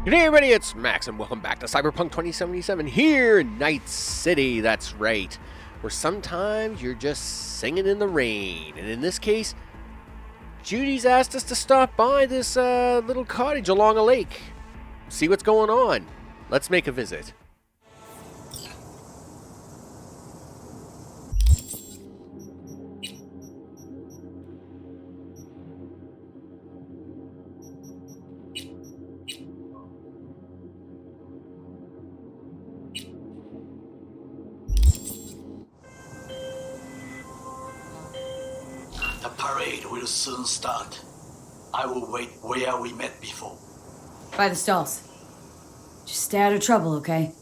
Good day, everybody, it's Max, and welcome back to Cyberpunk 2077 here in Night City. That's right, where sometimes you're just singing in the rain. And in this case, Judy's asked us to stop by this little cottage along a lake. See what's going on. Let's make a visit. The parade will soon start. I will wait where we met before. By the stalls. Just stay out of trouble, okay?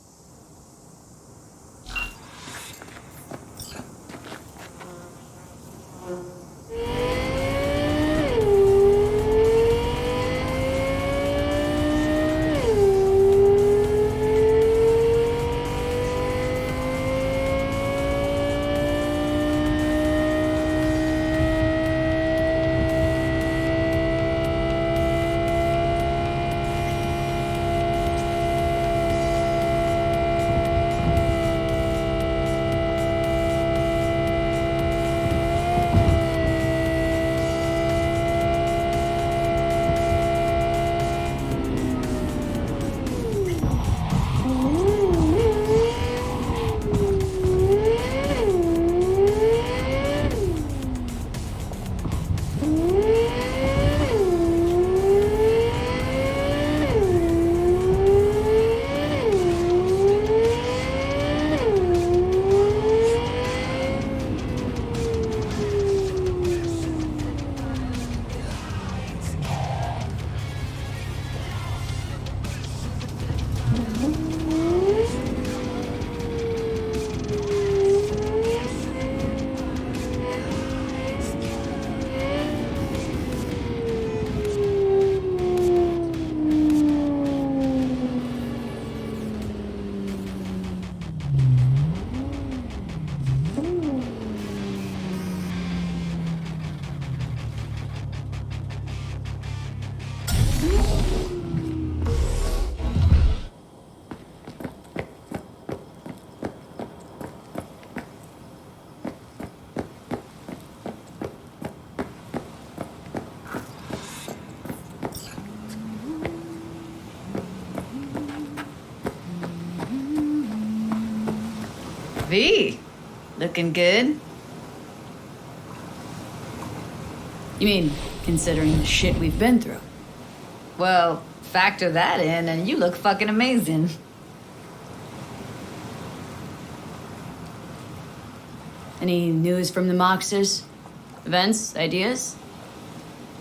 V, looking good. You mean, considering the shit we've been through? Well, factor that in and you look fucking amazing. Any news from the Moxers? Events? Ideas?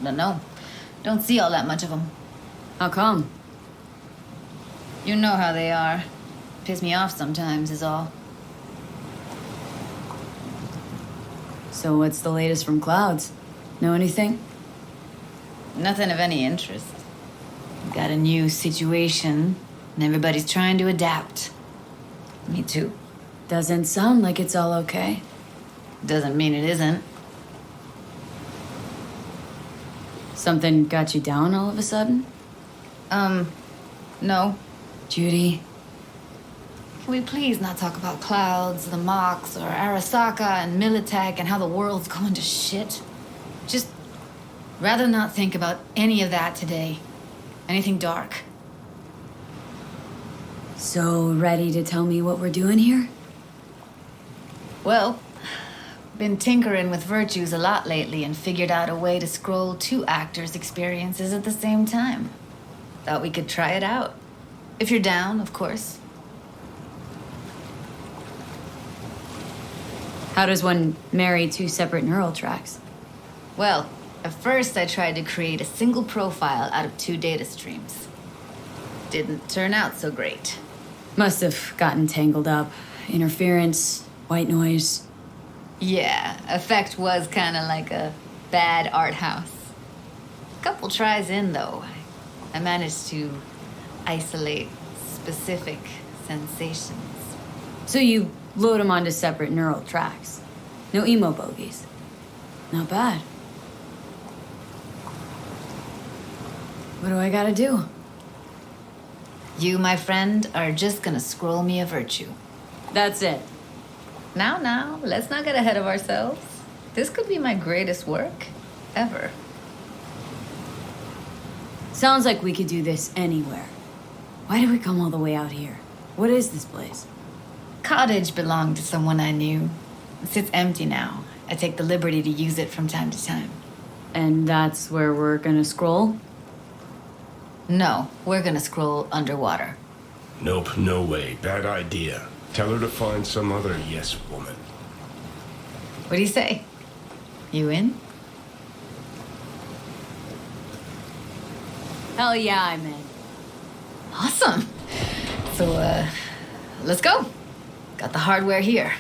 No. Don't see all that much of them. How come? You know how they are. Piss me off sometimes is all. So what's the latest from Clouds? Know anything? Nothing of any interest. We've got a new situation, and everybody's trying to adapt. Me too. Doesn't sound like it's all okay. Doesn't mean it isn't. Something got you down all of a sudden? No. Judy? Can we please not talk about Clouds, the Mox, or Arasaka and Militech and how the world's going to shit? Just rather not think about any of that today. Anything dark. So ready to tell me what we're doing here? Well, been tinkering with virtues a lot lately and figured out a way to scroll two actors' experiences at the same time. Thought we could try it out. If you're down, of course. How does one marry two separate neural tracks? Well, at first I tried to create a single profile out of two data streams. Didn't turn out so great. Must have gotten tangled up. Interference, white noise. Yeah, effect was kind of like a bad art house. Couple tries in, though, I managed to isolate specific sensations. So you load them onto separate neural tracks. No emo bogies. Not bad. What do I gotta do? You, my friend, are just gonna scroll me a virtue. That's it. Now, let's not get ahead of ourselves. This could be my greatest work ever. Sounds like we could do this anywhere. Why did we come all the way out here? What is this place? Cottage belonged to someone I knew. It sits empty now. I take the liberty to use it from time to time. And that's where we're gonna scroll? No, we're gonna scroll underwater. Nope, no way. Bad idea. Tell her to find some other yes woman. What do you say? You in? Hell yeah, I'm in. Awesome. So, let's go. Got the hardware here.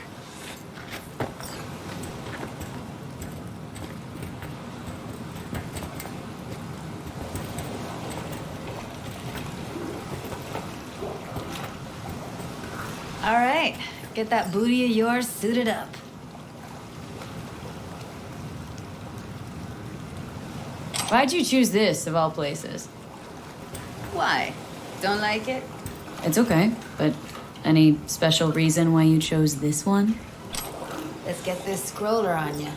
All right, get that booty of yours suited up. Why'd you choose this, of all places? Why? Don't like it? It's okay, but any special reason why you chose this one? Let's get this scroller on you.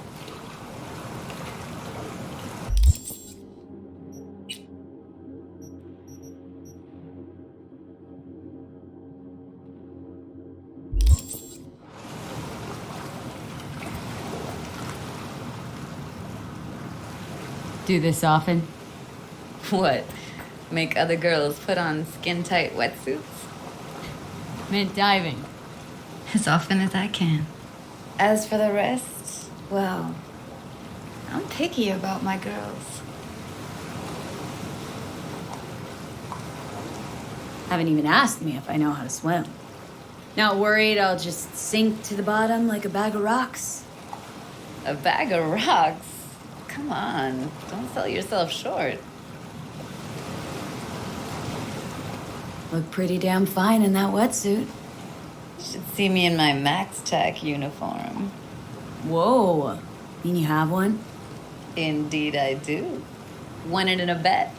Do this often? What? Make other girls put on skin-tight wetsuits? Meant diving. As often as I can. As for the rest, well, I'm picky about my girls. Haven't even asked me if I know how to swim. Not worried I'll just sink to the bottom like a bag of rocks? A bag of rocks? Come on, don't sell yourself short. Look pretty damn fine in that wetsuit. You should see me in my Max Tech uniform. Whoa. Mean you have one? Indeed I do. Won it in a bet.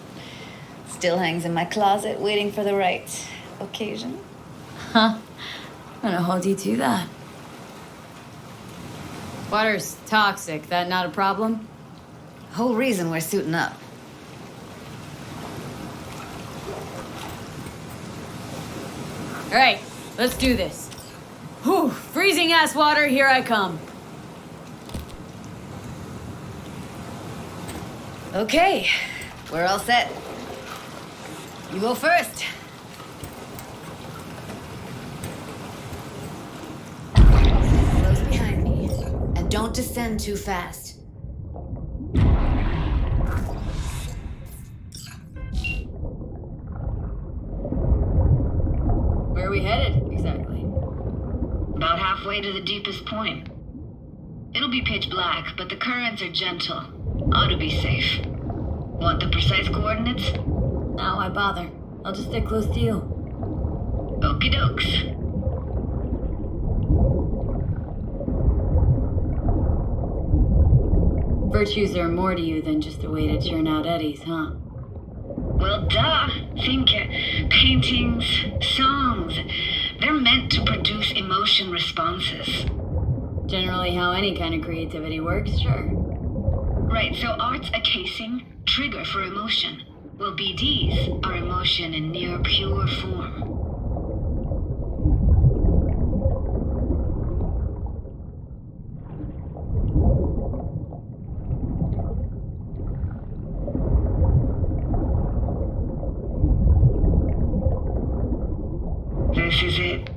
Still hangs in my closet waiting for the right occasion. Huh. I'm gonna hold you to that. Water's toxic. That not a problem? Whole reason we're suiting up. All right, let's do this. Whew, freezing ass water, here I come. Okay, we're all set. You go first. Close behind me. And don't descend too fast. Where are we headed, exactly? About halfway to the deepest point. It'll be pitch black, but the currents are gentle. Ought to be safe. Want the precise coordinates? No, why bother? I'll just stick close to you. Okie dokes. Virtues are more to you than just a way to churn out eddies, huh? Well, duh. Think paintings, songs. They're meant to produce emotion responses. Generally how any kind of creativity works, sure. Right, so art's a casing, trigger for emotion. Well, BDs are emotion in near pure form. This is it.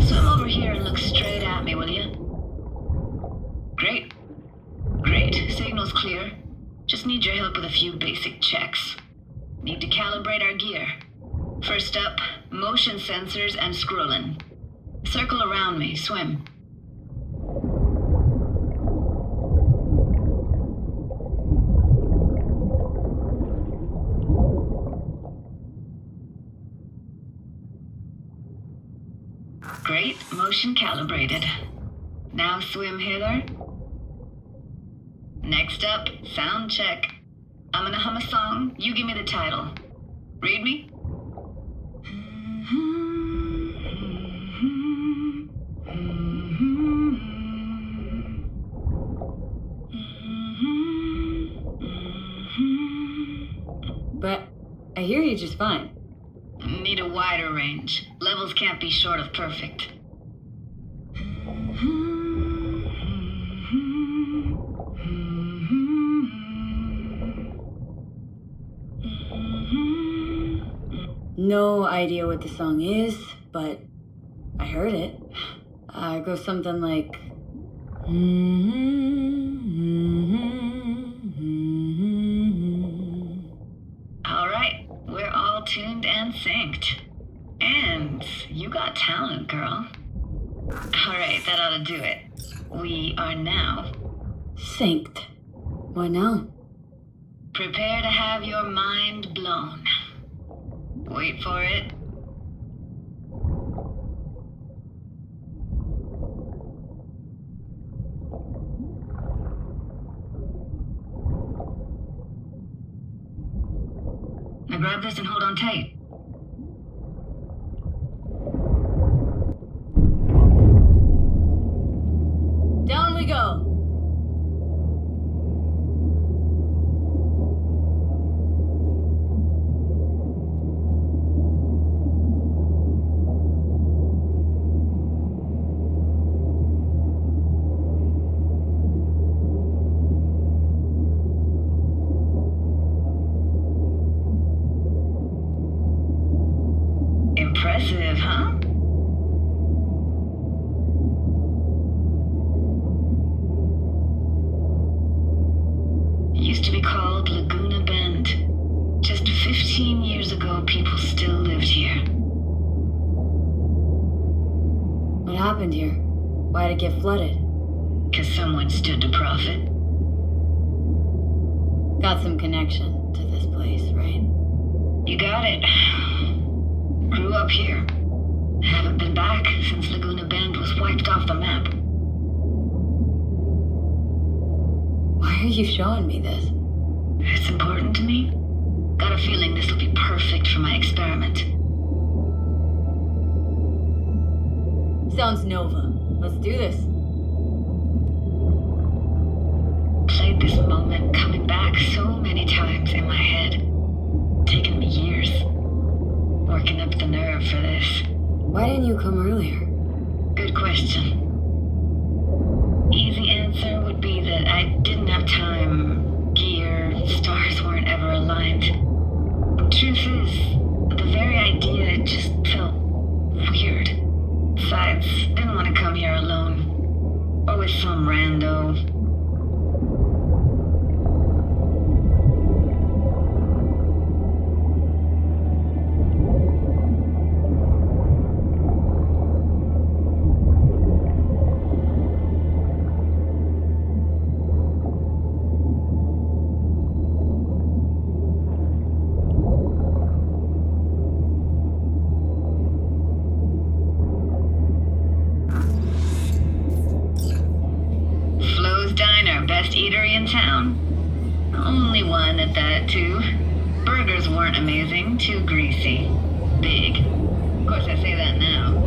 Swim over here and look straight at me, will you? Great. Great. Signal's clear. Just need your help with a few basic checks. Need to calibrate our gear. First up, motion sensors and scrolling. Circle around me. Swim. Great, motion calibrated. Now swim hither. Next up, sound check. I'm gonna hum a song, you give me the title. Read me? But I hear you just fine. Need a wider range. Levels can't be short of perfect. No idea what the song is, but I heard it. It goes something like... All right, we're all tuned and synced. And you got talent, girl. All right, that ought to do it. We are now. Synced. What now? Prepare to have your mind blown. Wait for it. Now grab this and hold on tight. Down we go. Impressive, huh? Used to be called Laguna Bend. Just 15 years ago, people still lived here. What happened here? Why'd it get flooded? 'Cause someone stood to profit. Got some connection to this place, right? You got it. Grew up here. Haven't been back since Laguna Bend was wiped off the map. Why are you showing me this? It's important to me. Got a feeling this will be perfect for my experiment. Sounds Nova. Let's do this. Played this moment coming back so many times in my head. Taken me years. Working up the nerve for this. Why didn't you come earlier? Good question. Easy answer would be that I didn't have time. Gear, stars weren't ever aligned. Truth is, the very idea just felt weird. Besides, didn't want to come here alone. Or with some rando. Eatery in town. Only one at that, too. Burgers weren't amazing, too greasy. Big. Of course, I say that now.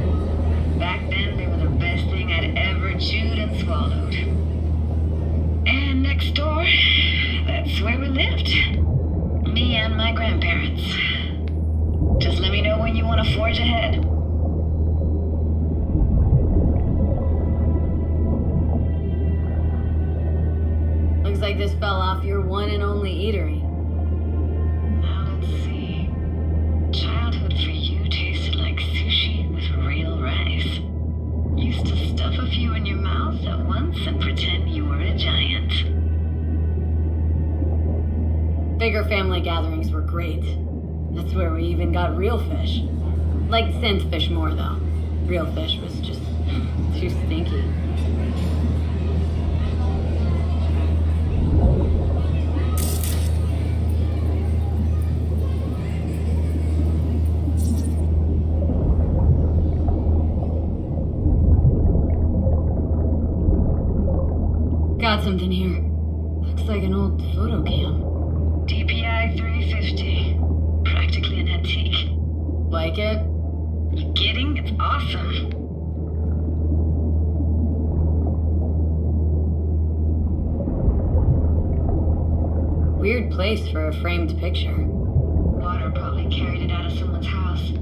Back then, they were the best thing I'd ever chewed and swallowed. And next door, that's where we lived. Me and my grandparents. Just let me know when you want to forge ahead. Looks like this fell off your one and only eatery. Now let's see. Childhood for you tasted like sushi with real rice. Used to stuff a few in your mouth at once and pretend you were a giant. Bigger family gatherings were great. That's where we even got real fish. Liked synth fish more, though. Real fish was just too stinky. Got something here. Looks like an old photo cam. Deep Like it? You kidding? It's awesome. Weird place for a framed picture. Water probably carried it out of someone's house.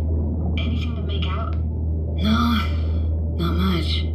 Anything to make out? No, not much.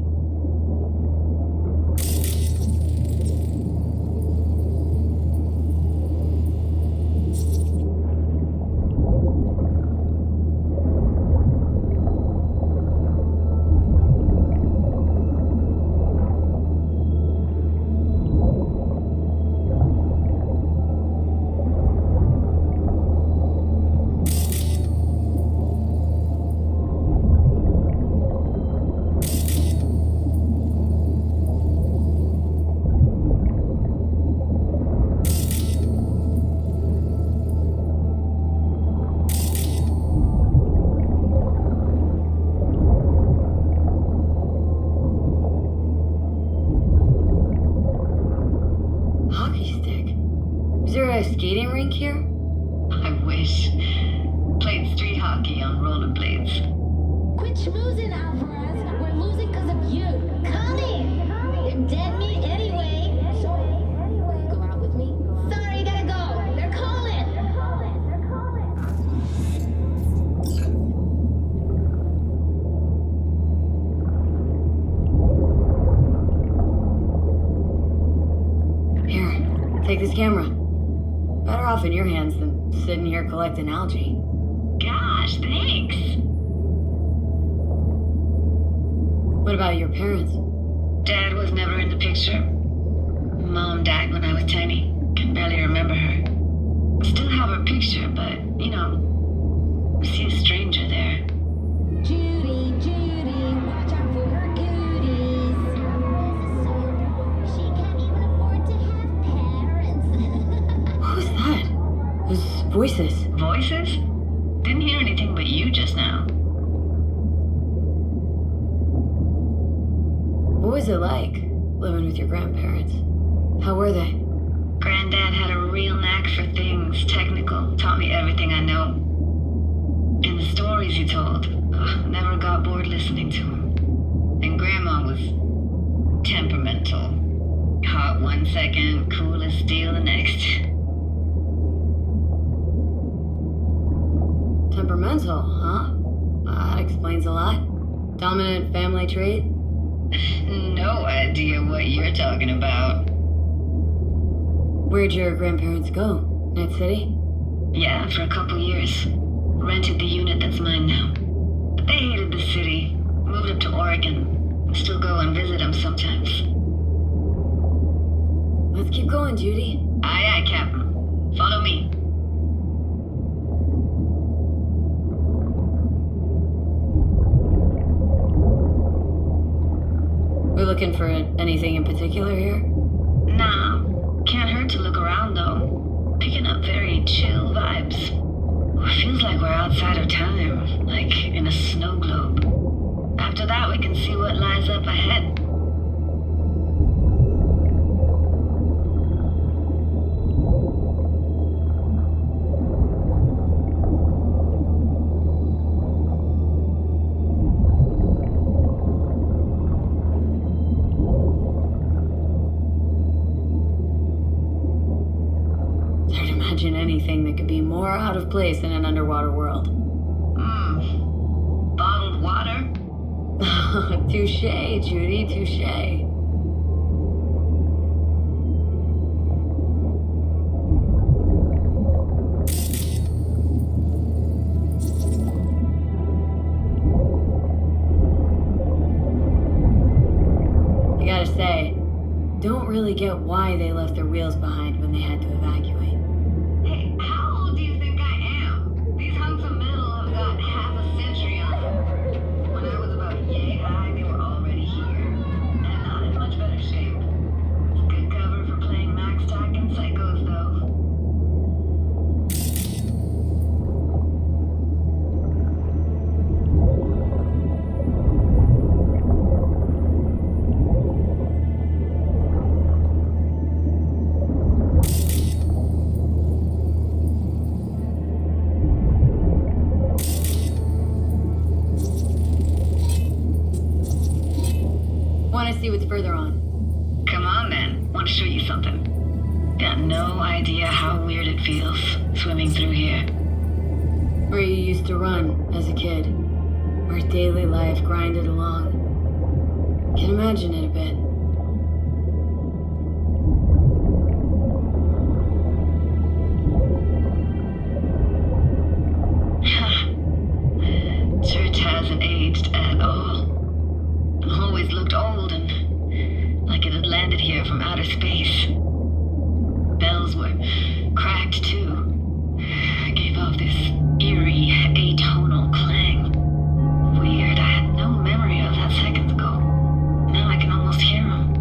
Is there a skating rink here? I wish. Played street hockey on rollerblades. Quit schmoozing, Alvarez. We're losing because of you. Come in. They're dead meat anyway. Go out with me? Sorry, gotta go. They're calling. Here, take this camera. Better off in your hands than sitting here collecting algae. Gosh, thanks. What about your parents? Dad was never in the picture. Mom died when I was tiny. Can barely remember her. Still have her picture, but, I see a stranger there. Judy, watch out for her cooties. She can't even afford to have parents. Who's that? Those voices. Voices? Didn't hear anything but you just now. What was it like, living with your grandparents? How were they? Granddad had a real knack for things technical, taught me everything I know. And the stories he told, never got bored listening to him. And Grandma was temperamental. Hot one second, cool as steel the next. Temperamental, huh? That explains a lot. Dominant family trait? No idea what you're talking about. Where'd your grandparents go? Night City? Yeah, for a couple years. Rented the unit that's mine now. But they hated the city. Moved up to Oregon. Still go and visit them sometimes. Let's keep going, Judy. Aye, Captain. Follow me. We're looking for anything in particular here? Nah. Can't hurt to look around, though. Picking up very chill vibes. Feels like we're outside of time, like in a snow globe. After that, we can see what lies up ahead. Anything that could be more out of place in an underwater world. Bottled water? Touché, Judy, touché. I gotta say, don't really get why they left their wheels behind when they had to evacuate. see what's further on. Come on then, want to show you something. Got no idea how weird it feels swimming through here. Where you used to run as a kid. Where daily life grinded along. Can imagine it a bit. Church hasn't aged at all. Always looked old and like it had landed here from outer space. Bells were cracked too. Gave off this eerie, atonal clang. Weird, I had no memory of that seconds ago. Now I can almost hear them.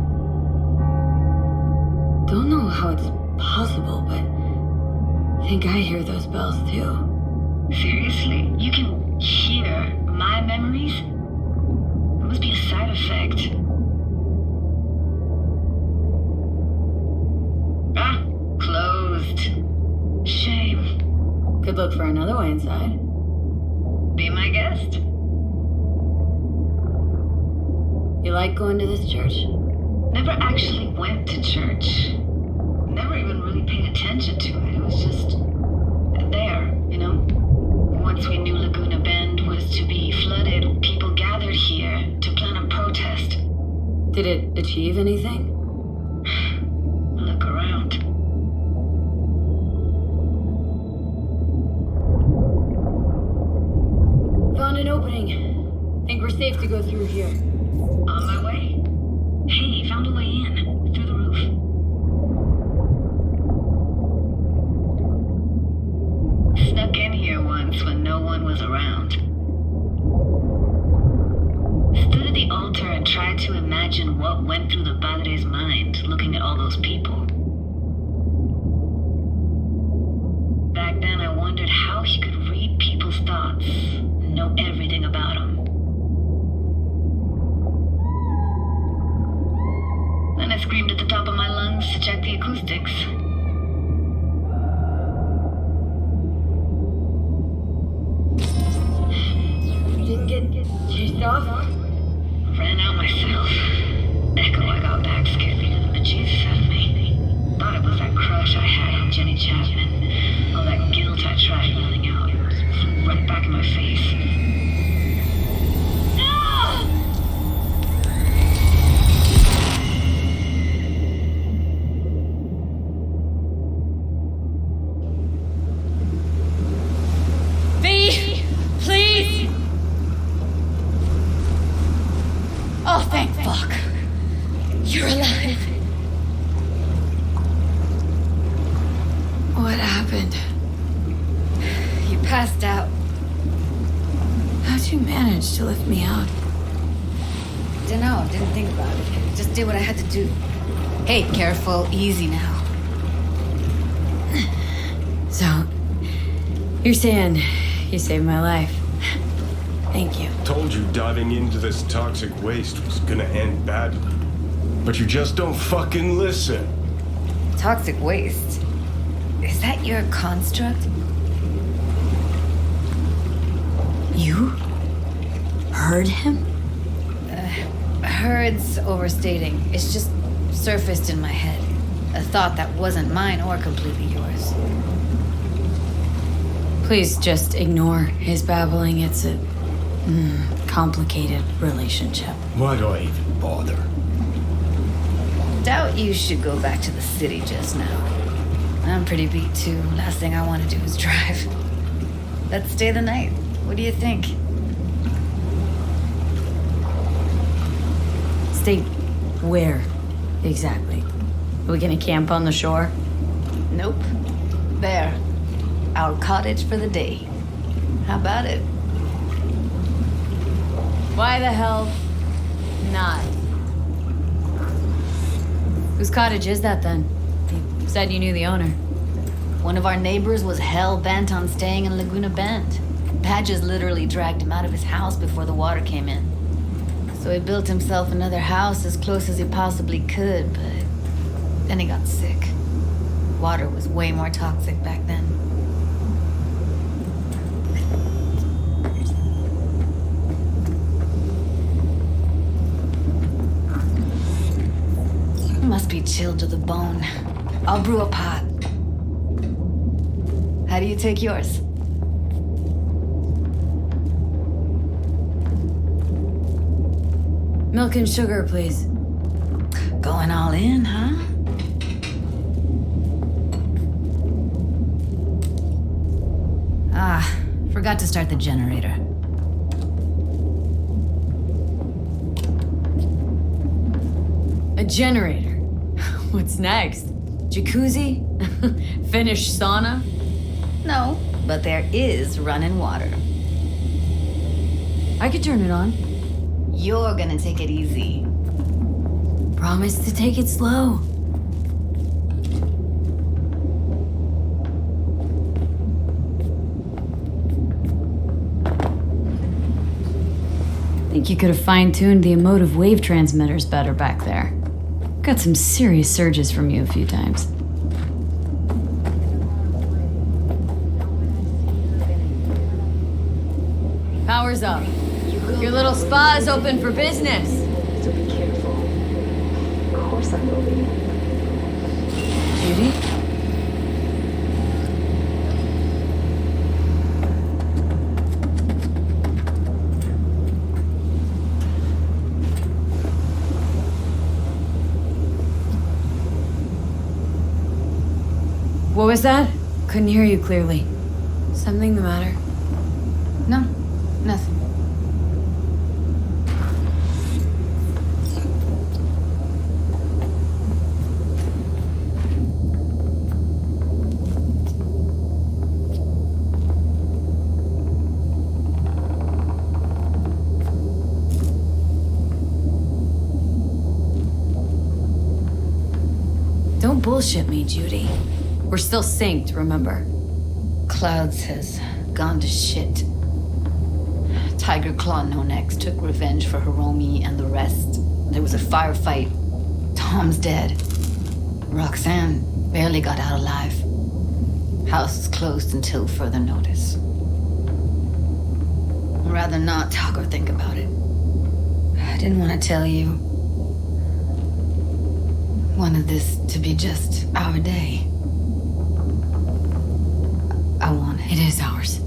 Don't know how it's possible, but I think I hear those bells too. Seriously? You can hear my memories? It must be a side effect. Ah, closed. Shame. Could look for another way inside. Be my guest. You like going to this church? Never actually went to church. Never even really paid attention to it. It was just there, you know? Once we knew Laguna Bend was to be flooded, people gathered here to plan a protest. Did it achieve anything? Look around. Found an opening. Think we're safe to go through here. On my way. Hey, found a way in. Through the roof. Snuck in here once when no one was around. Stood at the altar and tried to imagine what went through the padre's mind looking at all those people. Back then I wondered how he could read people's thoughts and know everything about them. Then I screamed at the top of my lungs to check the acoustics. Didn't get chased off? Ran out myself. Echo I got back scared the bejesus out of me. Thought it was that crush I had on Jenny Chapman. All that guilt I tried yelling out. It was right back in my face. V! Please! Oh, thank fuck. You're alive. What happened? You passed out. How'd you manage to lift me out? Dunno, didn't think about it. Just did what I had to do. Hey, careful, easy now. So, you're saying you saved my life. Thank you. Told you diving into this toxic waste was gonna end badly. But you just don't fucking listen. Toxic waste? Is that your construct? You? Heard him? Heard's overstating. It's just surfaced in my head. A thought that wasn't mine or completely yours. Please just ignore his babbling. It's a complicated relationship. Why do I even bother? Doubt you should go back to the city just now. I'm pretty beat too. Last thing I want to do is drive. Let's stay the night. What do you think? Stay where exactly? Are we gonna camp on the shore? Nope. There. Our cottage for the day. How about it? Why the hell not? Whose cottage is that then? You said you knew the owner. One of our neighbors was hell-bent on staying in Laguna Bend. Badges literally dragged him out of his house before the water came in. So he built himself another house as close as he possibly could, but then he got sick. Water was way more toxic back then. chilled to the bone. I'll brew a pot. How do you take yours? Milk and sugar, please. Going all in, huh? Ah, forgot to start the generator. A generator. What's next? Jacuzzi? Finnish sauna? No, but there is running water. I could turn it on. You're gonna take it easy. Promise to take it slow. Think you could have fine-tuned the emotive wave transmitters better back there. Got some serious surges from you a few times. Power's up. Your little spa is open for business. So be careful. Of course I will be. Judy? What was that? Couldn't hear you clearly. Something the matter? No, nothing. Don't bullshit me, Judy. We're still synced, remember? Clouds has gone to shit. Tiger Claw No Necks took revenge for Hiromi and the rest. There was a firefight. Tom's dead. Roxanne barely got out alive. House is closed until further notice. I'd rather not talk or think about it. I didn't want to tell you. Wanted this to be just our day. I want it. It is ours.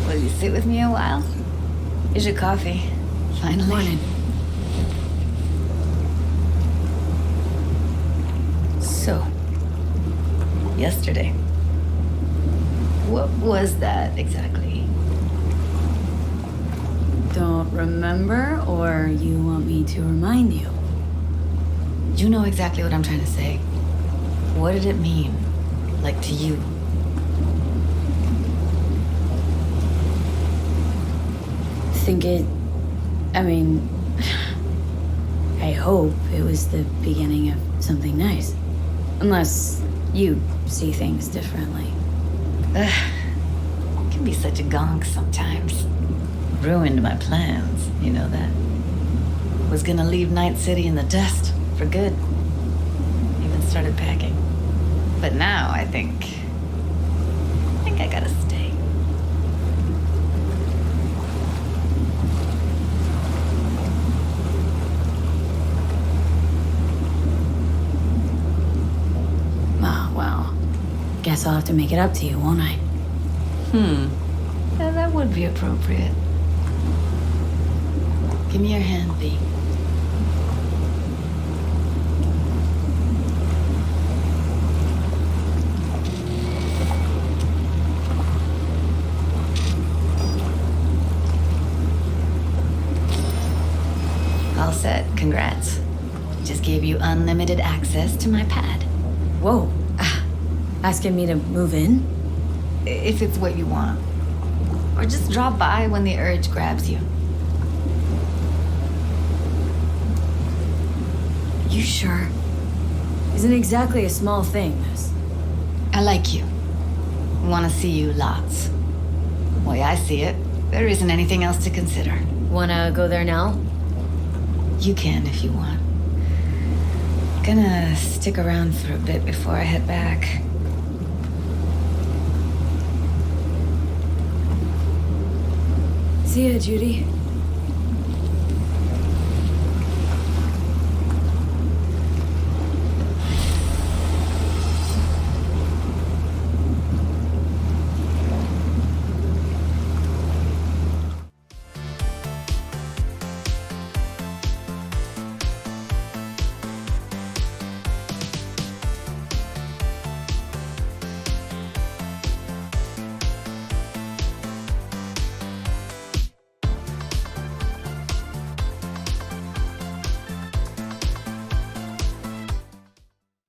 Will you sit with me a while? Here's your coffee. Finally. Morning. So, yesterday. What was that exactly? Don't remember, or you want me to remind you? You know exactly what I'm trying to say. What did it mean? Like to you? I hope it was the beginning of something nice. Unless you see things differently. Can be such a gonk sometimes. Ruined my plans, you know that. Was gonna leave Night City in the dust for good. Even started packing. But now I think I gotta stay. Oh, well. Guess I'll have to make it up to you, won't I? Yeah, that would be appropriate. Give me your hand, B. All set. Congrats. Just gave you unlimited access to my pad. Whoa. Asking me to move in? If it's what you want. Or just drop by when the urge grabs you. You sure? Isn't exactly a small thing, this. I like you. Want to see you lots. Way I see it, there isn't anything else to consider. Wanna go there now? You can if you want. Gonna stick around for a bit before I head back. See ya, Judy.